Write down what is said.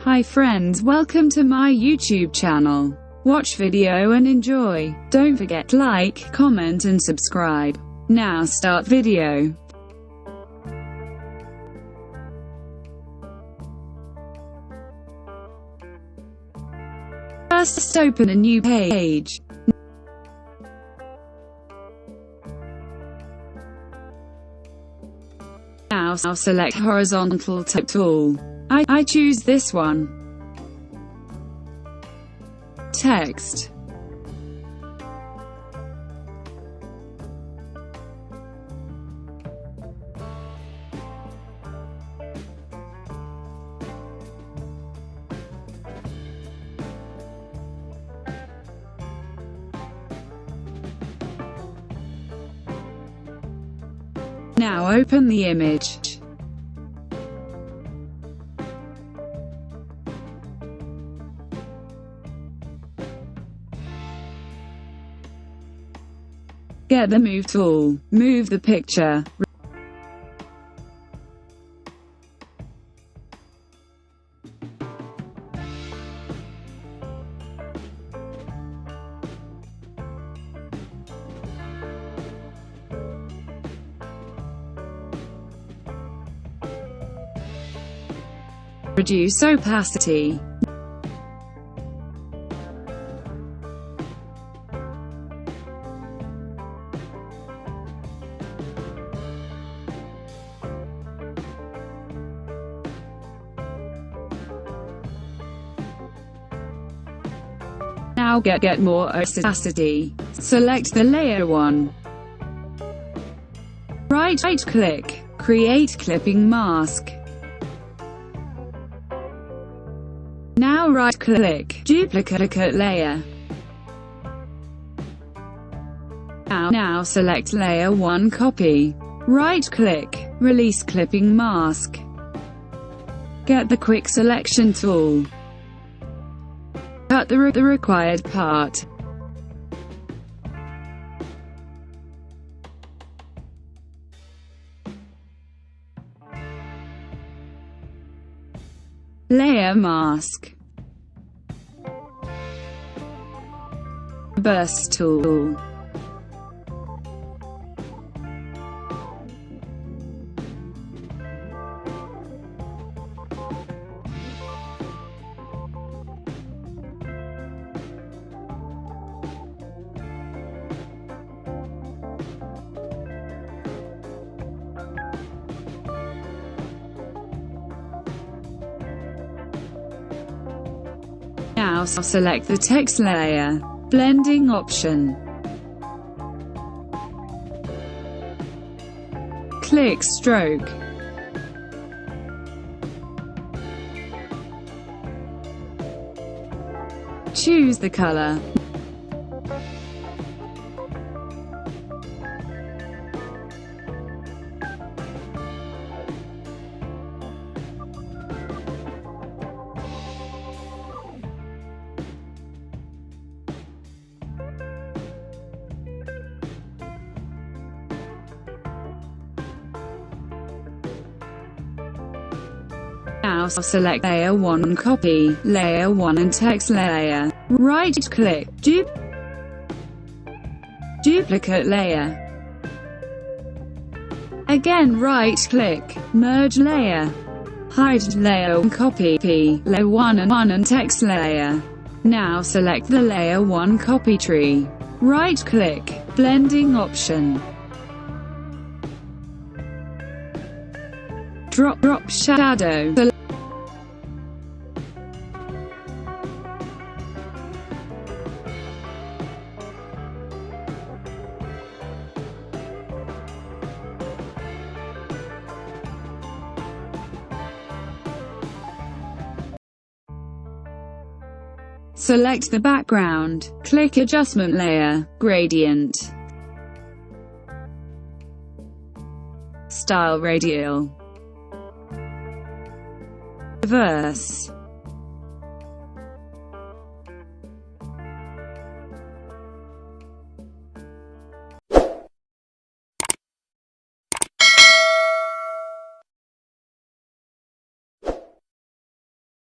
Hi friends, welcome to my YouTube channel. Watch video and enjoy. Don't forget like, comment and subscribe. Now start video. First open a new page. Now select horizontal type tool. I choose this one. Text. Now open the image. Get the Move tool. Move the picture. Reduce opacity. Now get more opacity. Select the layer 1. Right click, create clipping mask. Now right click, duplicate layer. Now select layer 1 copy. Right click, release clipping mask. Get the quick selection tool. Cut the required part. Layer mask. Burst tool. Now select the text layer. Blending option. Click stroke. Choose the color. Now select layer 1 copy, layer 1 and text layer. Right click, duplicate layer. Again right click, merge layer. Hide layer 1 copy, layer 1 and text layer. Now select the layer 1 copy tree. Right click, blending option. Drop shadow. Select the background, click adjustment layer, gradient, style radial, reverse.